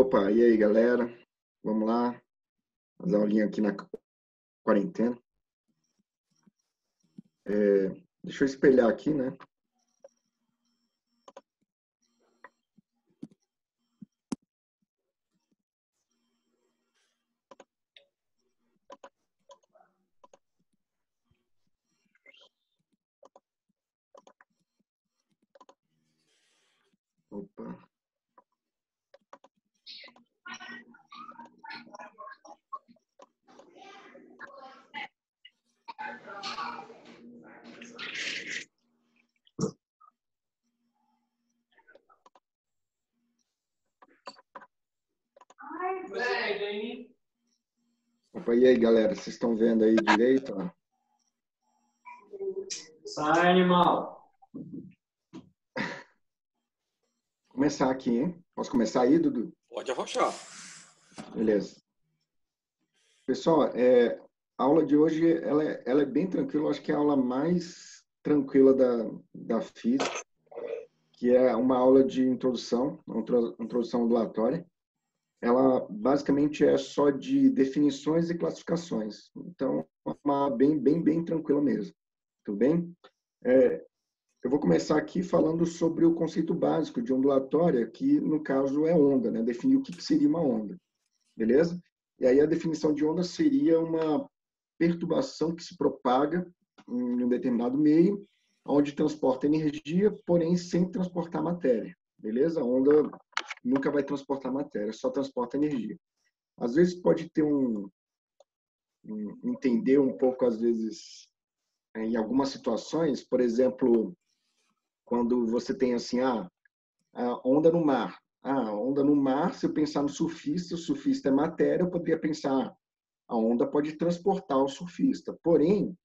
Opa, e aí, galera? Vamos lá, as aulinhas aqui na quarentena. Deixa eu espelhar aqui, né? Opa. Opa, e aí, galera? Vocês estão vendo aí direito? Ó? Sai, animal. Começar aqui, hein? Posso começar aí, Dudu? Pode arrochar. Beleza. Pessoal, a aula de hoje ela é bem tranquila. Eu acho que é a aula mais tranquila da física, que é uma aula de introdução, introdução ondulatória. Ela basicamente é só de definições e classificações. Então, é uma aula bem tranquila mesmo. Tudo bem? Eu vou começar aqui falando sobre o conceito básico de ondulatória, que no caso é onda, né? Definir o que seria uma onda, beleza? E aí a definição de onda seria uma perturbação que se propaga em um determinado meio, onde transporta energia, porém sem transportar matéria, beleza? A onda nunca vai transportar matéria, só transporta energia. Às vezes pode ter entender um pouco, às vezes, em algumas situações, por exemplo, quando você tem assim, a onda no mar. A onda no mar, se eu pensar no surfista, o surfista é matéria, eu poderia pensar, a onda pode transportar o surfista. Porém,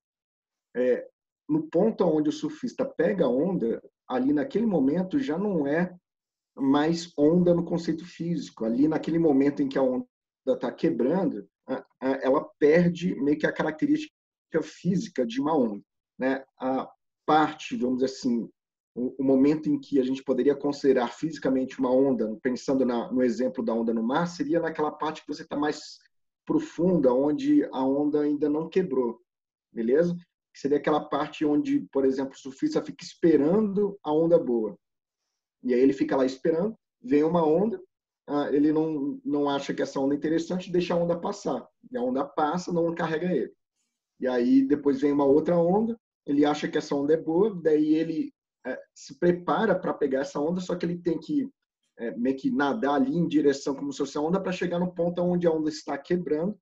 no ponto onde o surfista pega a onda, ali naquele momento já não é mais onda no conceito físico. Ali naquele momento em que a onda está quebrando, ela perde meio que a característica física de uma onda, né? A parte, vamos dizer assim, o momento em que a gente poderia considerar fisicamente uma onda, pensando no exemplo da onda no mar, seria naquela parte que você está mais profunda, onde a onda ainda não quebrou, beleza? Seria aquela parte onde, por exemplo, o surfista fica esperando a onda boa. E aí ele fica lá esperando, vem uma onda, ele não acha que essa onda é interessante, deixa a onda passar. E a onda passa, não carrega ele. E aí depois vem uma outra onda, ele acha que essa onda é boa, daí ele se prepara para pegar essa onda, só que ele tem que meio que nadar ali em direção como se fosse a onda para chegar no ponto onde a onda está quebrando.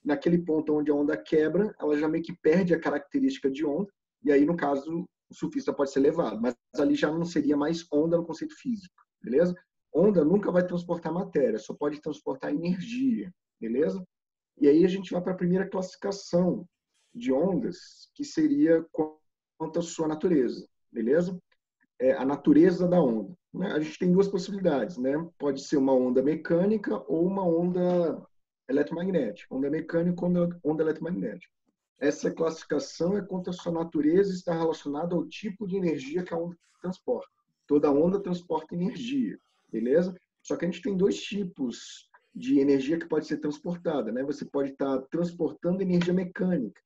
Naquele ponto onde a onda quebra, ela já meio que perde a característica de onda, e aí, no caso, o surfista pode ser levado, mas ali já não seria mais onda no conceito físico, beleza? Onda nunca vai transportar matéria, só pode transportar energia, beleza? E aí a gente vai para a primeira classificação de ondas, que seria quanto à sua natureza, beleza? A natureza da onda. A gente tem duas possibilidades, né? Pode ser uma onda mecânica ou uma onda eletromagnética. Onda mecânica ou onda eletromagnética. Essa classificação é quanto à sua natureza está relacionada ao tipo de energia que a onda transporta. Toda onda transporta energia, beleza? Só que a gente tem dois tipos de energia que pode ser transportada, né? Você pode estar transportando energia mecânica.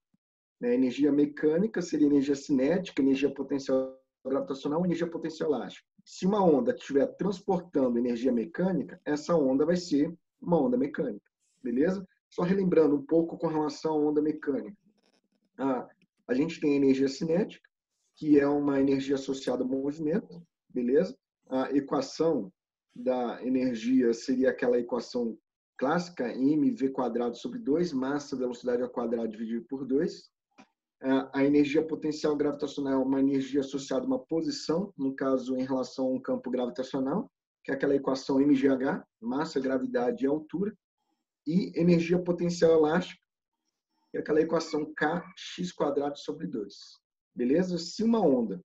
Né? Energia mecânica seria energia cinética, energia potencial gravitacional, energia potencial elástica. Se uma onda estiver transportando energia mecânica, essa onda vai ser uma onda mecânica, beleza? Só relembrando um pouco com relação à onda mecânica. A gente tem a energia cinética, que é uma energia associada ao movimento, beleza? A equação da energia seria aquela equação clássica, mv² sobre 2, massa, velocidade ao quadrado dividido por 2. A energia potencial gravitacional é uma energia associada a uma posição, no caso, em relação a um campo gravitacional, que é aquela equação mgh, massa, gravidade e altura. E energia potencial elástica, que é aquela equação kx² sobre 2. Beleza? Se uma onda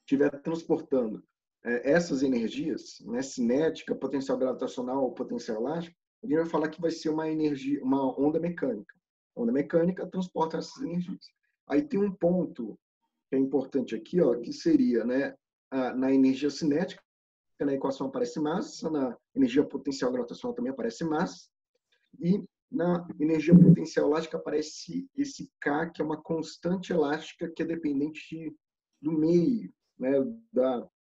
estiver transportando essas energias, né, cinética, potencial gravitacional ou potencial elástico, a gente vai falar que vai ser uma onda mecânica. A onda mecânica transporta essas energias. Aí tem um ponto que é importante aqui, ó, que seria, né, na energia cinética, na equação aparece massa, na energia potencial gravitacional também aparece massa, e na energia potencial elástica aparece esse K, que é uma constante elástica que é dependente do meio, né,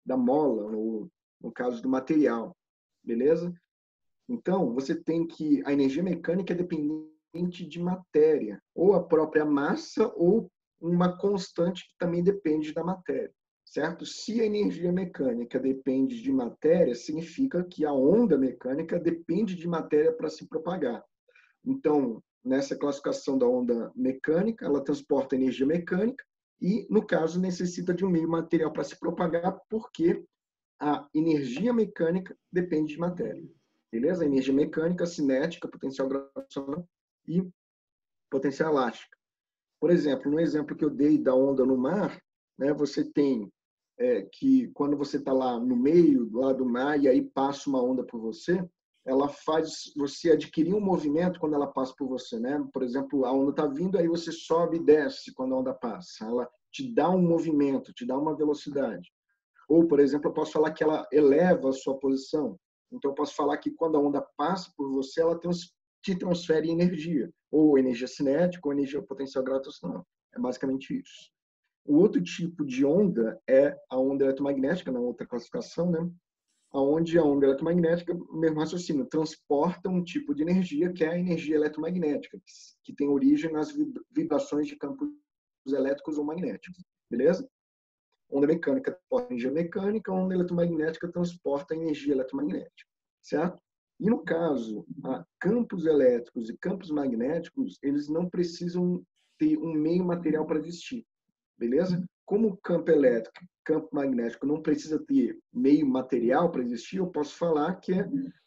da mola, no caso do material, beleza? Então, você tem que a energia mecânica é dependente de matéria, ou a própria massa, ou uma constante que também depende da matéria, certo? Se a energia mecânica depende de matéria, significa que a onda mecânica depende de matéria para se propagar. Então, nessa classificação da onda mecânica, ela transporta energia mecânica e, no caso, necessita de um meio material para se propagar, porque a energia mecânica depende de matéria. Beleza? A energia mecânica, cinética, potencial gravitacional e potencial elástica. Por exemplo, no exemplo que eu dei da onda no mar, né, você tem que quando você está lá no meio lá do mar e aí passa uma onda por você, ela faz você adquirir um movimento quando ela passa por você, né? Por exemplo, a onda está vindo, aí você sobe e desce quando a onda passa. Ela te dá um movimento, te dá uma velocidade. Ou, por exemplo, eu posso falar que ela eleva a sua posição. Então, eu posso falar que quando a onda passa por você, ela te transfere energia, ou energia cinética, ou energia potencial gravitacional. É basicamente isso. O outro tipo de onda é a onda eletromagnética, na outra classificação, né? Onde a onda eletromagnética, mesmo raciocínio, transporta um tipo de energia que é a energia eletromagnética, que tem origem nas vibrações de campos elétricos ou magnéticos. Beleza? Onda mecânica transporta energia mecânica, onda eletromagnética transporta energia eletromagnética, certo? E no caso, campos elétricos e campos magnéticos, eles não precisam ter um meio material para existir, beleza? Como o campo elétrico, campo magnético não precisa ter meio material para existir, eu posso falar que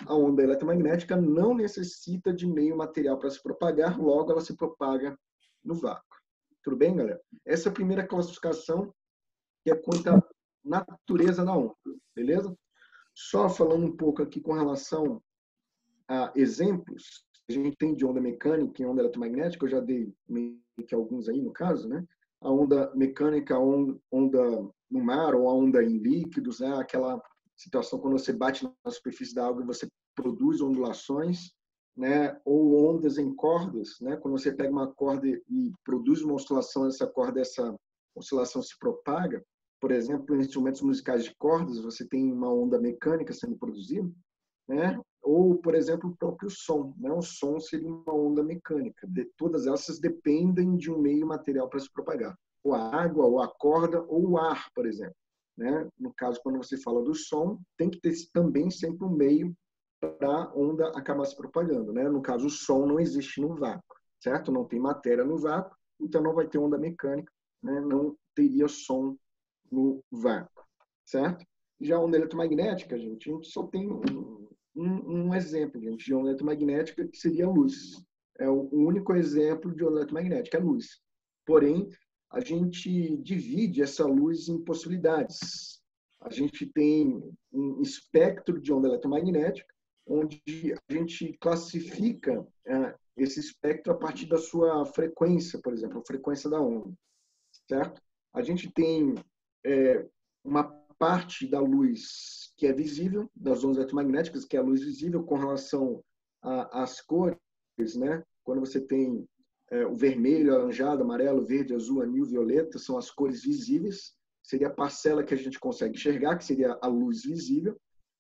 a onda eletromagnética não necessita de meio material para se propagar, logo ela se propaga no vácuo. Tudo bem, galera? Essa é a primeira classificação, que é quanto à natureza da onda, beleza? Só falando um pouco aqui com relação a exemplos, a gente tem de onda mecânica e onda eletromagnética, eu já dei meio que alguns aí no caso, né? A onda mecânica, a onda no mar ou a onda em líquidos, né? Aquela situação quando você bate na superfície da água e você produz ondulações, né? Ou ondas em cordas, né? Quando você pega uma corda e produz uma oscilação, essa corda, essa oscilação se propaga. Por exemplo, em instrumentos musicais de cordas, você tem uma onda mecânica sendo produzida, né? Ou, por exemplo, o próprio som, né? O som seria uma onda mecânica. Todas essas dependem de um meio material para se propagar. Ou a água, ou a corda, ou o ar, por exemplo, né? No caso, quando você fala do som, tem que ter também sempre um meio para a onda acabar se propagando, né? No caso, o som não existe no vácuo, certo? Não tem matéria no vácuo, então não vai ter onda mecânica, né? Não teria som no vácuo, certo? Já a onda eletromagnética, a gente só tem um exemplo, gente, de onda eletromagnética, que seria a luz. É o único exemplo de onda eletromagnética, a luz. Porém, a gente divide essa luz em possibilidades. A gente tem um espectro de onda eletromagnética, onde a gente classifica esse espectro a partir da sua frequência, por exemplo, a frequência da onda, certo? A gente tem uma parte da luz que é visível, das ondas eletromagnéticas, que é a luz visível com relação às cores, né? Quando você tem o vermelho, alaranjado, amarelo, verde, azul, anil, violeta, são as cores visíveis, seria a parcela que a gente consegue enxergar, que seria a luz visível,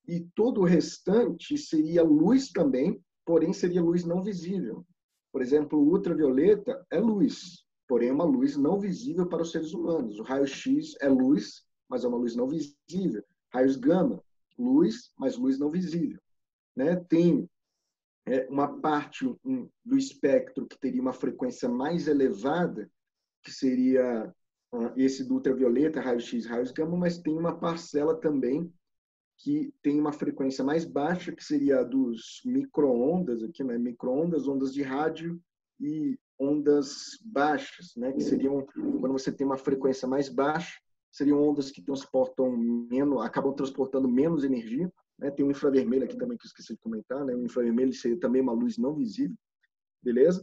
e todo o restante seria luz também, porém seria luz não visível. Por exemplo, o ultravioleta é luz, porém é uma luz não visível para os seres humanos. O raio-x é luz, mas é uma luz não visível. Raios gama, luz, mas luz não visível, né? Tem uma parte do espectro que teria uma frequência mais elevada, que seria esse do ultravioleta, raio-x, raios gama, mas tem uma parcela também que tem uma frequência mais baixa, que seria a dos micro-ondas, aqui, né? Micro-ondas, ondas de rádio e ondas baixas, né? Que seriam, quando você tem uma frequência mais baixa, seriam ondas que transportam menos, acabam transportando menos energia, né? Tem o infravermelho aqui também que eu esqueci de comentar, né? O infravermelho seria também uma luz não visível, beleza?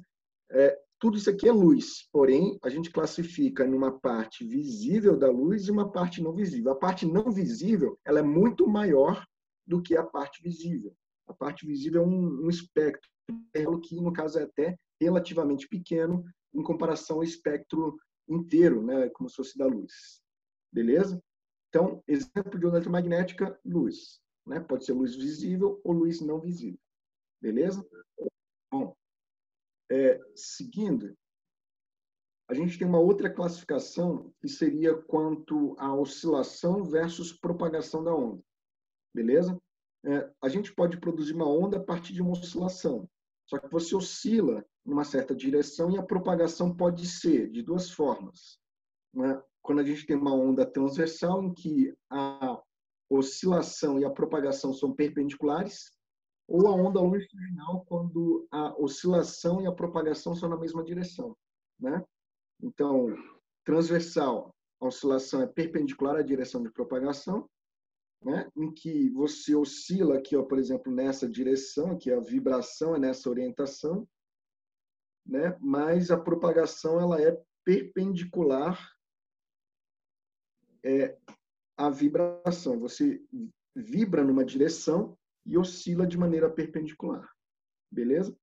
Tudo isso aqui é luz, porém a gente classifica em uma parte visível da luz e uma parte não visível. A parte não visível, ela é muito maior do que a parte visível. A parte visível é um espectro, que no caso é até relativamente pequeno em comparação ao espectro inteiro, né, como se fosse da luz. Beleza? Então, exemplo de onda eletromagnética, luz. Né? Pode ser luz visível ou luz não visível. Beleza? Bom, seguindo, a gente tem uma outra classificação que seria quanto à oscilação versus propagação da onda. Beleza? A gente pode produzir uma onda a partir de uma oscilação. Só que você oscila numa certa direção e a propagação pode ser de duas formas. Né? Quando a gente tem uma onda transversal, em que a oscilação e a propagação são perpendiculares, ou a onda longitudinal, quando a oscilação e a propagação são na mesma direção. Né? Então, transversal, a oscilação é perpendicular à direção de propagação, né? Em que você oscila aqui, ó, por exemplo, nessa direção, que a vibração é nessa orientação, né? Mas a propagação ela é perpendicular à vibração. Você vibra numa direção e oscila de maneira perpendicular. Beleza?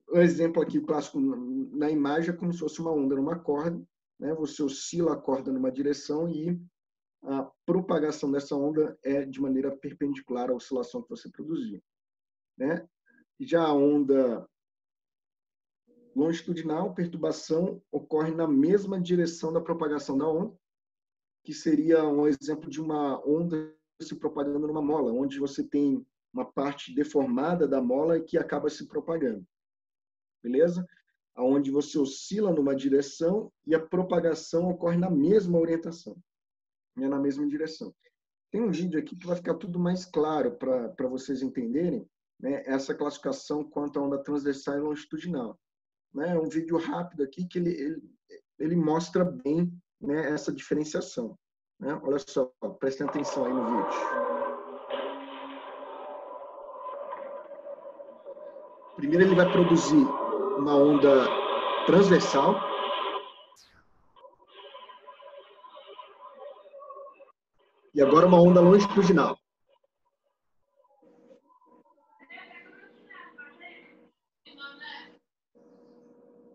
Um exemplo aqui clássico na imagem é como se fosse uma onda numa corda, né? Você oscila a corda numa direção e a propagação dessa onda é de maneira perpendicular à oscilação que você produziu. Né? Já a onda longitudinal, perturbação ocorre na mesma direção da propagação da onda, que seria um exemplo de uma onda se propagando numa mola, onde você tem uma parte deformada da mola que acaba se propagando. Beleza? Onde você oscila numa direção e a propagação ocorre na mesma orientação, na mesma direção. Tem um vídeo aqui que vai ficar tudo mais claro para vocês entenderem, né, essa classificação quanto à onda transversal e longitudinal. Né? É um vídeo rápido aqui que ele mostra bem, né, essa diferenciação. Né? Olha só, prestem atenção aí no vídeo. Primeiro ele vai produzir uma onda transversal. E agora uma onda longitudinal.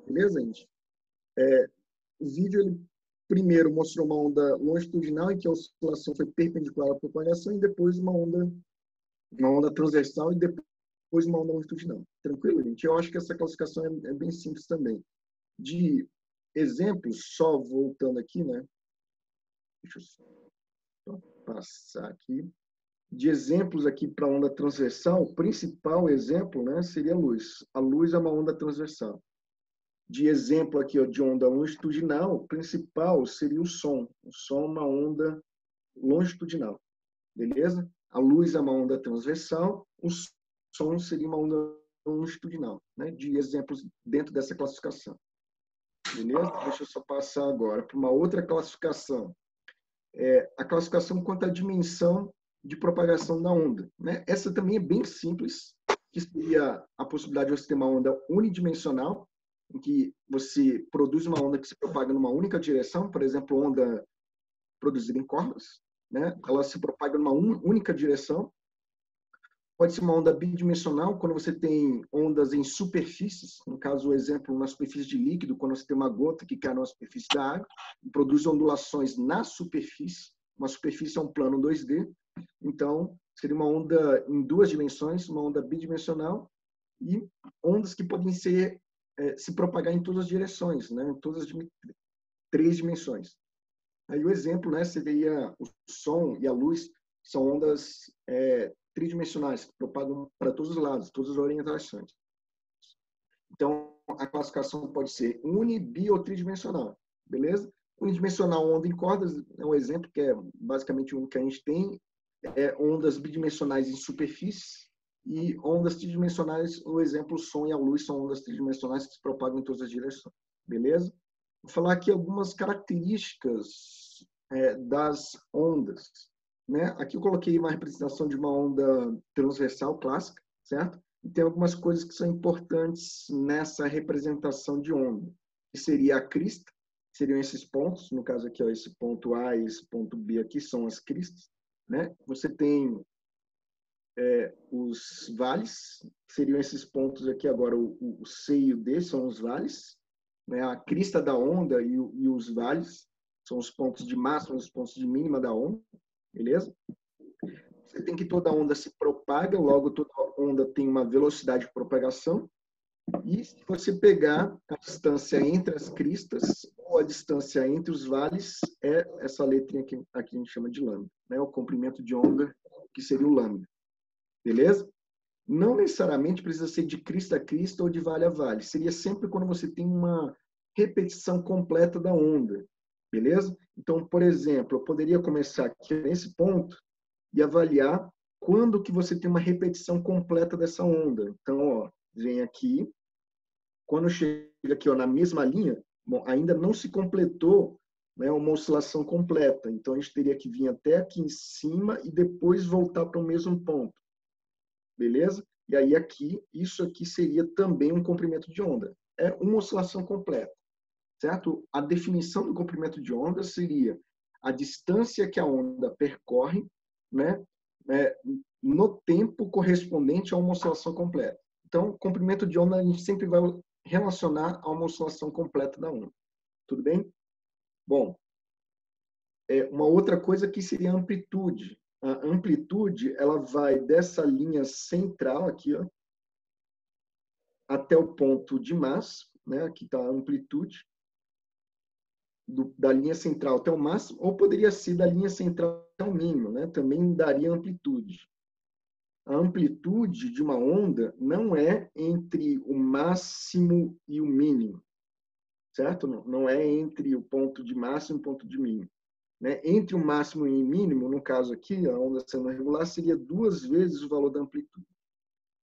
Beleza, gente? O vídeo, ele primeiro mostrou uma onda longitudinal, em que a oscilação foi perpendicular à propagação, e depois uma onda transversal, e depois uma onda longitudinal. Tranquilo, gente? Eu acho que essa classificação é bem simples também. De exemplos, só voltando aqui, né? Deixa eu só passar aqui. De exemplos aqui para onda transversal, o principal exemplo, né, seria a luz. A luz é uma onda transversal. De exemplo aqui, ó, de onda longitudinal, o principal seria o som. O som é uma onda longitudinal. Beleza? A luz é uma onda transversal, o som seria uma onda longitudinal, né? De exemplos dentro dessa classificação. Beleza? Deixa eu só passar agora para uma outra classificação. A classificação quanto à dimensão de propagação da onda. Né? Essa também é bem simples, que seria a possibilidade de você ter uma onda unidimensional, em que você produz uma onda que se propaga numa única direção, por exemplo, onda produzida em cordas, né? Ela se propaga numa única direção. Pode ser uma onda bidimensional, quando você tem ondas em superfícies, no caso, o exemplo, na superfície de líquido, quando você tem uma gota que cai na superfície da água, e produz ondulações na superfície. Uma superfície é um plano 2D, então seria uma onda em duas dimensões, uma onda bidimensional, e ondas que podem se propagar em todas as direções, né? Em todas as três dimensões. Aí o exemplo, né, seria o som e a luz, são ondas tridimensionais, que propagam para todos os lados, todas as orientações. Então, a classificação pode ser uni, bi ou tridimensional, beleza? Unidimensional, onda em cordas, é um exemplo que é basicamente o que a gente tem, ondas bidimensionais em superfície, e ondas tridimensionais, o exemplo, o som e a luz são ondas tridimensionais que se propagam em todas as direções, beleza? Vou falar aqui algumas características das ondas. Né? Aqui eu coloquei uma representação de uma onda transversal clássica, certo? E tem algumas coisas que são importantes nessa representação de onda, que seria a crista, seriam esses pontos, no caso aqui, ó, esse ponto A e esse ponto B aqui são as cristas, né? Você tem os vales, que seriam esses pontos aqui agora, o seio desses são os vales, né? A crista da onda e os vales são os pontos de máxima, os pontos de mínima da onda, beleza? Você tem que toda onda se propaga, logo toda onda tem uma velocidade de propagação, e se você pegar a distância entre as cristas ou a distância entre os vales, é essa letrinha aqui a gente chama de lambda, né? O comprimento de onda, que seria o lambda. Beleza? Não necessariamente precisa ser de crista a crista ou de vale a vale. Seria sempre quando você tem uma repetição completa da onda. Beleza? Então, por exemplo, eu poderia começar aqui nesse ponto e avaliar quando que você tem uma repetição completa dessa onda. Então, ó, vem aqui. Quando chega aqui, ó, na mesma linha, bom, ainda não se completou, né, uma oscilação completa. Então, a gente teria que vir até aqui em cima e depois voltar para o mesmo ponto. Beleza? E aí aqui, isso aqui seria também um comprimento de onda. É uma oscilação completa, certo? A definição do comprimento de onda seria a distância que a onda percorre, né, no tempo correspondente a uma oscilação completa. Então, comprimento de onda a gente sempre vai relacionar a uma oscilação completa da onda. Tudo bem? Bom, uma outra coisa que seria a amplitude. A amplitude, ela vai dessa linha central aqui, ó, até o ponto de máximo, né? Aqui está a amplitude, da linha central até o máximo, ou poderia ser da linha central até o mínimo, né? Também daria amplitude. A amplitude de uma onda não é entre o máximo e o mínimo, certo? Não é entre o ponto de máximo e o ponto de mínimo. Né? Entre o máximo e o mínimo, no caso aqui, a onda sendo regular, seria 2 vezes o valor da amplitude.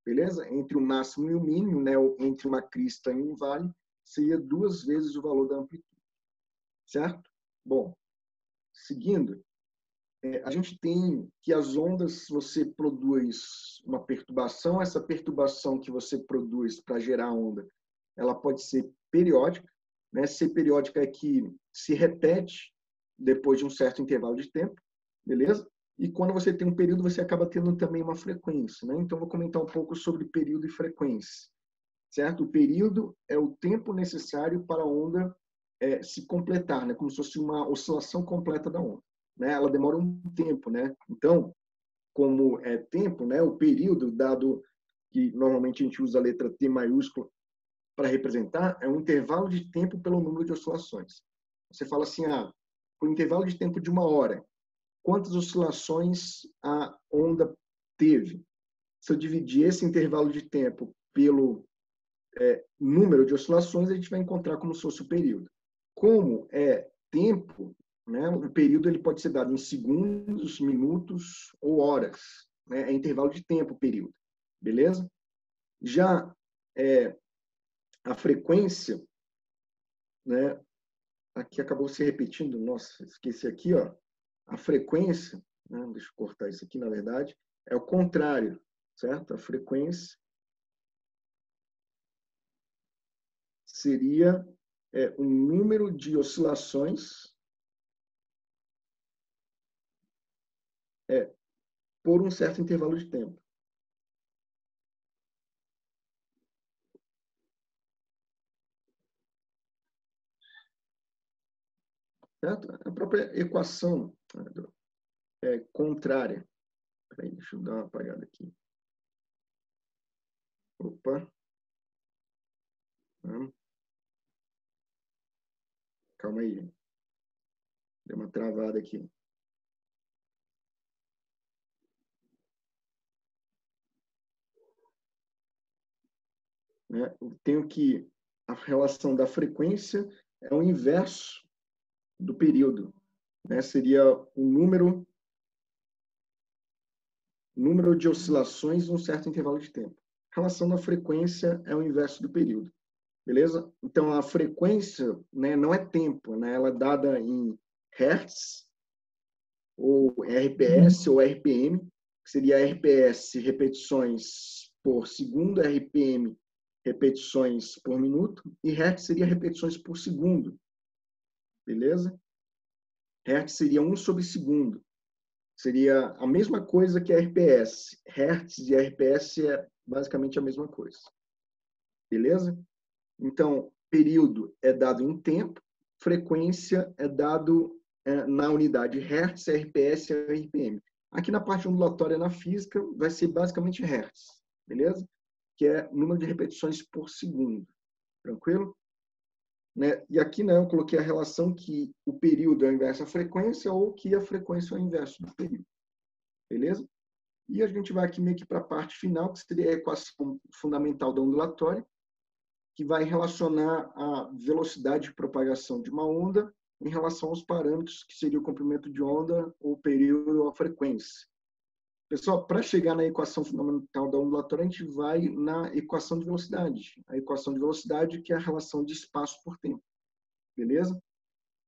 Beleza? Entre o máximo e o mínimo, né? Entre uma crista e um vale, seria 2 vezes o valor da amplitude. Certo? Bom, seguindo, a gente tem que as ondas, você produz uma perturbação, essa perturbação que você produz para gerar a onda, ela pode ser periódica, né? Ser periódica é que se repete depois de um certo intervalo de tempo, beleza? E quando você tem um período, você acaba tendo também uma frequência, né? Então, vou comentar um pouco sobre período e frequência, certo? O período é o tempo necessário para a onda se completar, né? Como se fosse uma oscilação completa da onda, né? Ela demora um tempo, né? Então, como é tempo, né? O período, dado que normalmente a gente usa a letra T maiúscula para representar, é um intervalo de tempo pelo número de oscilações. Você fala assim, por intervalo de tempo de 1 hora, quantas oscilações a onda teve? Se eu dividir esse intervalo de tempo pelo número de oscilações, a gente vai encontrar como se fosse o período. Como é tempo, né, o período ele pode ser dado em segundos, minutos ou horas. Né? É intervalo de tempo o período. Beleza? Já a frequência, né, aqui acabou se repetindo, nossa, esqueci aqui, ó. A frequência, né, deixa eu cortar isso aqui, na verdade, é o contrário, certo? A frequência seria o número de oscilações por um certo intervalo de tempo. Certo? A própria equação é contrária. Peraí, deixa eu dar uma apagada aqui. Opa. Calma aí. Deu uma travada aqui. Né? Eu tenho que a relação da frequência é o inverso do período, né? Seria o número de oscilações em um certo intervalo de tempo. A relação da frequência é o inverso do período, beleza? Então a frequência, né, não é tempo, né? Ela é dada em hertz ou RPS ou RPM, que seria RPS repetições por segundo, RPM repetições por minuto, e Hertz seria repetições por segundo. Beleza? Hertz seria 1 sobre segundo. Seria a mesma coisa que a RPS. Hertz e RPS é basicamente a mesma coisa. Beleza? Então, período é dado em tempo, frequência é dado na unidade Hertz, RPS e RPM. Aqui na parte ondulatória na física vai ser basicamente Hertz, beleza? Que é número de repetições por segundo. Tranquilo? Né? E aqui, né, eu coloquei a relação que o período é o inverso da frequência ou que a frequência é o inverso do período. Beleza? E a gente vai aqui meio que para a parte final, que seria a equação fundamental da ondulatória, que vai relacionar a velocidade de propagação de uma onda em relação aos parâmetros, que seria o comprimento de onda, o período ou a frequência. Pessoal, para chegar na equação fundamental da ondulatória, a gente vai na equação de velocidade. A equação de velocidade, que é a relação de espaço por tempo. Beleza?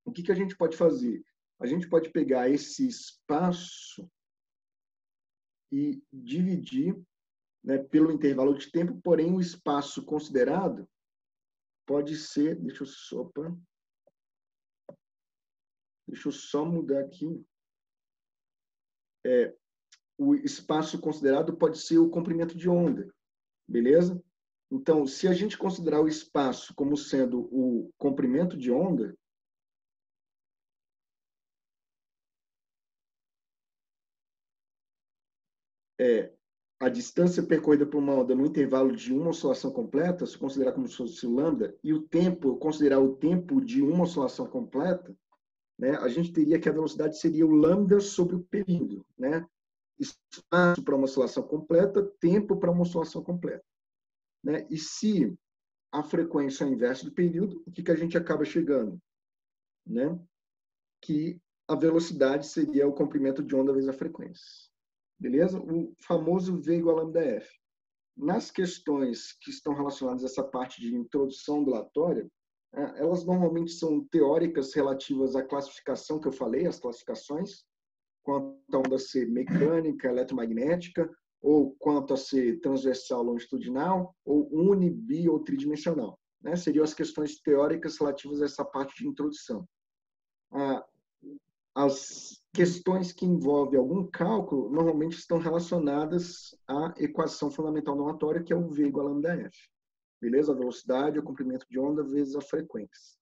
O que a gente pode fazer? A gente pode pegar esse espaço e dividir, né, pelo intervalo de tempo, porém o espaço considerado pode ser, deixa eu só mudar aqui, o espaço considerado pode ser o comprimento de onda, beleza? Então, se a gente considerar o espaço como sendo o comprimento de onda, a distância percorrida por uma onda no intervalo de uma oscilação completa, se considerar como se fosse lambda, e o tempo, considerar o tempo de uma oscilação completa, né, a gente teria que a velocidade seria o lambda sobre o período, né? Espaço para uma oscilação completa, tempo para uma oscilação completa, né? E se a frequência é o inverso do período, o que a gente acaba chegando, né? Que a velocidade seria o comprimento de onda vezes a frequência. Beleza? O famoso V igual a lambda F. Nas questões que estão relacionadas a essa parte de introdução ondulatória, elas normalmente são teóricas relativas à classificação que eu falei, as classificações, quanto a onda ser mecânica, eletromagnética, ou quanto a ser transversal, longitudinal, ou uni, bi ou tridimensional. Né? Seriam as questões teóricas relativas a essa parte de introdução. As questões que envolvem algum cálculo normalmente estão relacionadas à equação fundamental ondulatória, que é o V igual a lambda F. Beleza? A velocidade, o comprimento de onda vezes a frequência.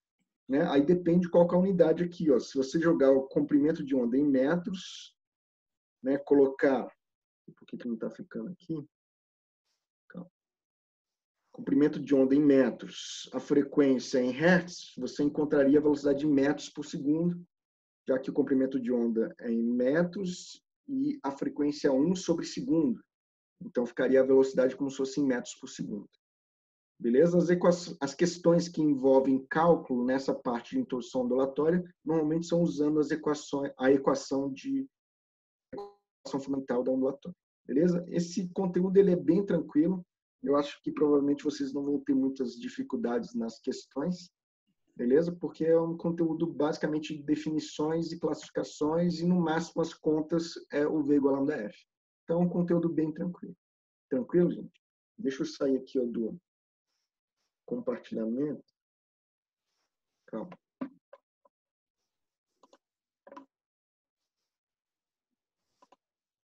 Né? Aí depende qual que é a unidade aqui. Ó. Se você jogar o comprimento de onda em metros, né, colocar... Por que não está ficando aqui? Calma. Comprimento de onda em metros, a frequência em hertz, você encontraria a velocidade em metros por segundo, já que o comprimento de onda é em metros e a frequência é 1 sobre segundo. Então, ficaria a velocidade como se fosse em metros por segundo. Beleza? As questões que envolvem cálculo nessa parte de introdução ondulatória, normalmente são usando a equação fundamental da ondulatória. Beleza? Esse conteúdo ele é bem tranquilo. Eu acho que provavelmente vocês não vão ter muitas dificuldades nas questões. Beleza? Porque é um conteúdo basicamente de definições e classificações e, no máximo, as contas é o V igual a lambda F. Então, é um conteúdo bem tranquilo. Tranquilo, gente? Deixa eu sair aqui do compartilhamento. Calma.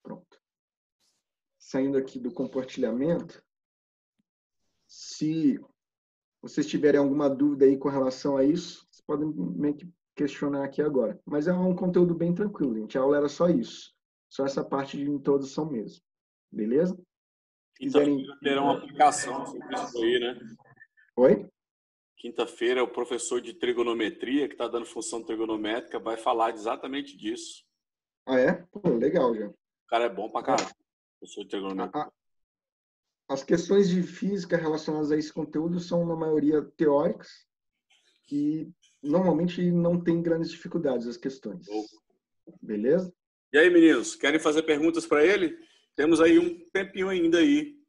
Pronto. Saindo aqui do compartilhamento, se vocês tiverem alguma dúvida aí com relação a isso, vocês podem meio que questionar aqui agora. Mas é um conteúdo bem tranquilo, gente. A aula era só isso. Só essa parte de introdução mesmo. Beleza? Quinta-feira terá uma aplicação sobre isso aí, né? Oi? Quinta-feira, o professor de trigonometria, que está dando função trigonométrica, vai falar exatamente disso. Ah, é? Pô, legal, já. O cara é bom pra caralho, professor de trigonometria. As questões de física relacionadas a esse conteúdo são, na maioria, teóricas e normalmente não tem grandes dificuldades as questões. Beleza? E aí, meninos, querem fazer perguntas para ele? Temos aí um tempinho ainda aí.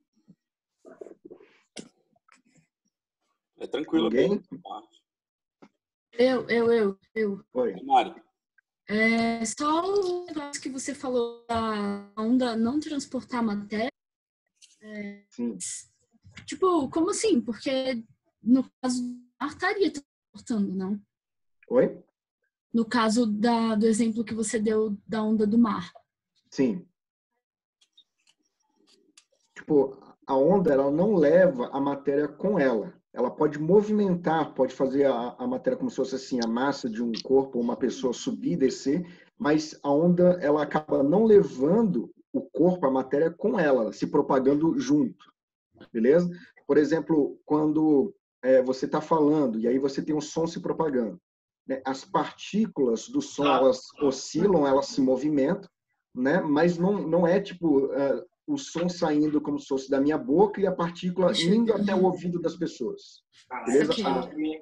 É tranquilo. Alguém? Eu. Oi. Mário. Só o negócio que você falou da onda não transportar matéria. Sim. Tipo, como assim? Porque no caso do mar estaria transportando, não? Oi? No caso do exemplo que você deu da onda do mar. Sim. Tipo, a onda, ela não leva a matéria com ela. Ela pode movimentar, pode fazer a matéria como se fosse assim, a massa de um corpo, uma pessoa subir e descer, mas a onda, ela acaba não levando o corpo, a matéria com ela, se propagando junto, beleza? Por exemplo, quando você está falando e aí você tem um som se propagando, né? As partículas do som, elas oscilam, elas se movimentam, né? Mas não é tipo o som saindo como se fosse da minha boca e a partícula indo até o ouvido das pessoas. Beleza?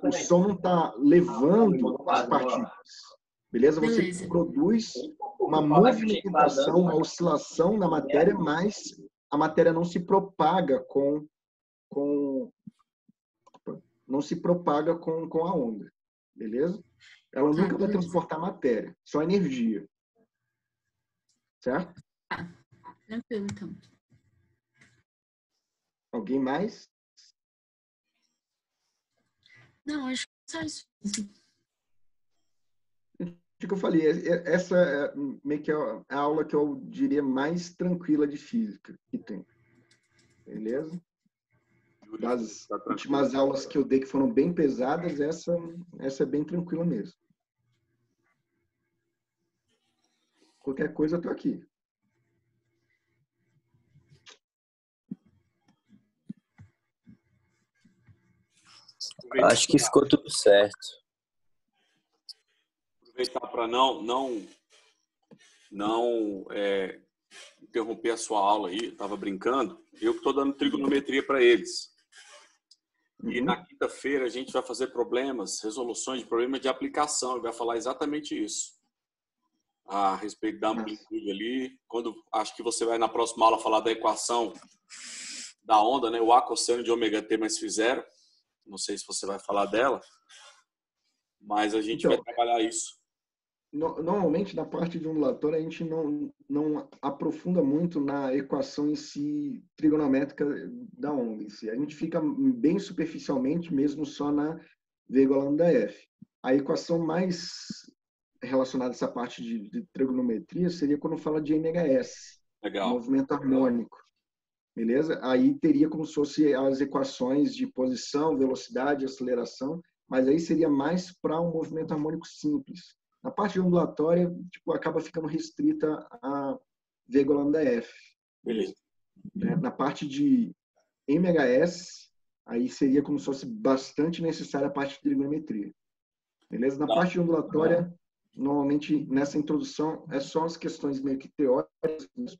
O som não está levando as partículas. Beleza? Você produz uma movimentação, uma oscilação na matéria, mas a matéria não se propaga não se propaga com a onda. Beleza? Ela nunca vai transportar matéria, só energia. Certo? Tranquilo, então. Alguém mais? Não, acho que só isso. O que eu falei, essa é meio que a aula que eu diria mais tranquila de física que tem. Beleza? Das últimas aulas que eu dei que foram bem pesadas, essa é bem tranquila mesmo. Qualquer coisa, eu tô aqui. Acho que ficou tudo certo. Aproveitar para não interromper a sua aula aí, estava brincando. Eu que estou dando trigonometria para eles. E na quinta-feira a gente vai fazer resoluções de problemas de aplicação, e vai falar exatamente isso. A respeito da amplitude ali. Acho que você vai na próxima aula falar da equação da onda, né? O A cosseno de ômega t mais φ0. Não sei se você vai falar dela, mas a gente vai trabalhar isso. Normalmente, na parte de ondulatória, a gente não aprofunda muito na equação em si trigonométrica da onda em si. A gente fica bem superficialmente, mesmo só na V igual a lambda F. A equação mais relacionada a essa parte de trigonometria seria quando fala de NHS, movimento harmônico. Beleza? Aí teria como se fosse as equações de posição, velocidade, aceleração, mas aí seria mais para um movimento harmônico simples. Na parte ondulatória, tipo, acaba ficando restrita a V igual a lambda F. Beleza. Na parte de MHS, aí seria como se fosse bastante necessária a parte de trigonometria. Beleza? Na parte de ondulatória, normalmente nessa introdução, é só as questões meio que teóricas.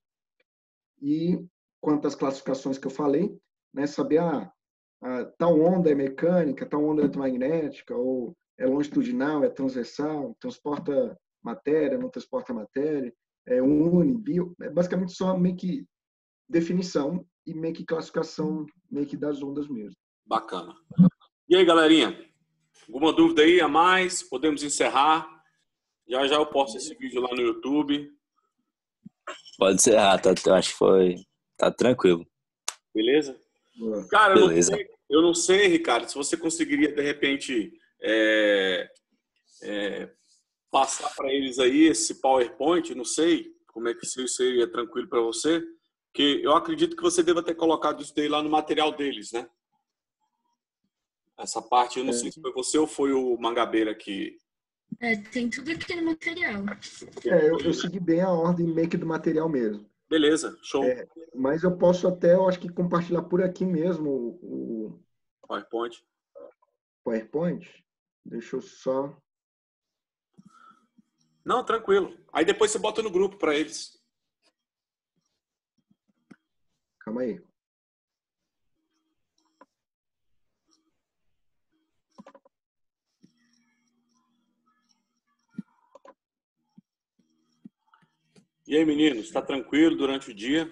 E quanto às classificações que eu falei, né, saber tal onda é mecânica, tal onda é eletromagnética, ou é longitudinal, é transversal, transporta matéria, não transporta matéria, é uni, bio, é basicamente só meio que definição e meio que classificação meio que das ondas mesmo. Bacana. E aí, galerinha? Alguma dúvida aí a mais? Podemos encerrar? Já eu posto esse vídeo lá no YouTube. Pode encerrar, eu acho que tá tranquilo. Beleza? Cara, beleza. Eu não sei, Ricardo, se você conseguiria, de repente, passar para eles aí esse PowerPoint, não sei como é que isso seria tranquilo para você, porque eu acredito que você deva ter colocado isso daí lá no material deles, né? Essa parte, eu não sei se foi você ou foi o Mangabeira que... Tem tudo aqui no material. Eu segui bem a ordem meio que do material mesmo. Beleza, show. Mas eu posso até, eu acho que compartilhar por aqui mesmo o PowerPoint. Deixa eu só... Não, tranquilo. Aí depois você bota no grupo para eles. Calma aí. E aí, meninos, está tranquilo durante o dia?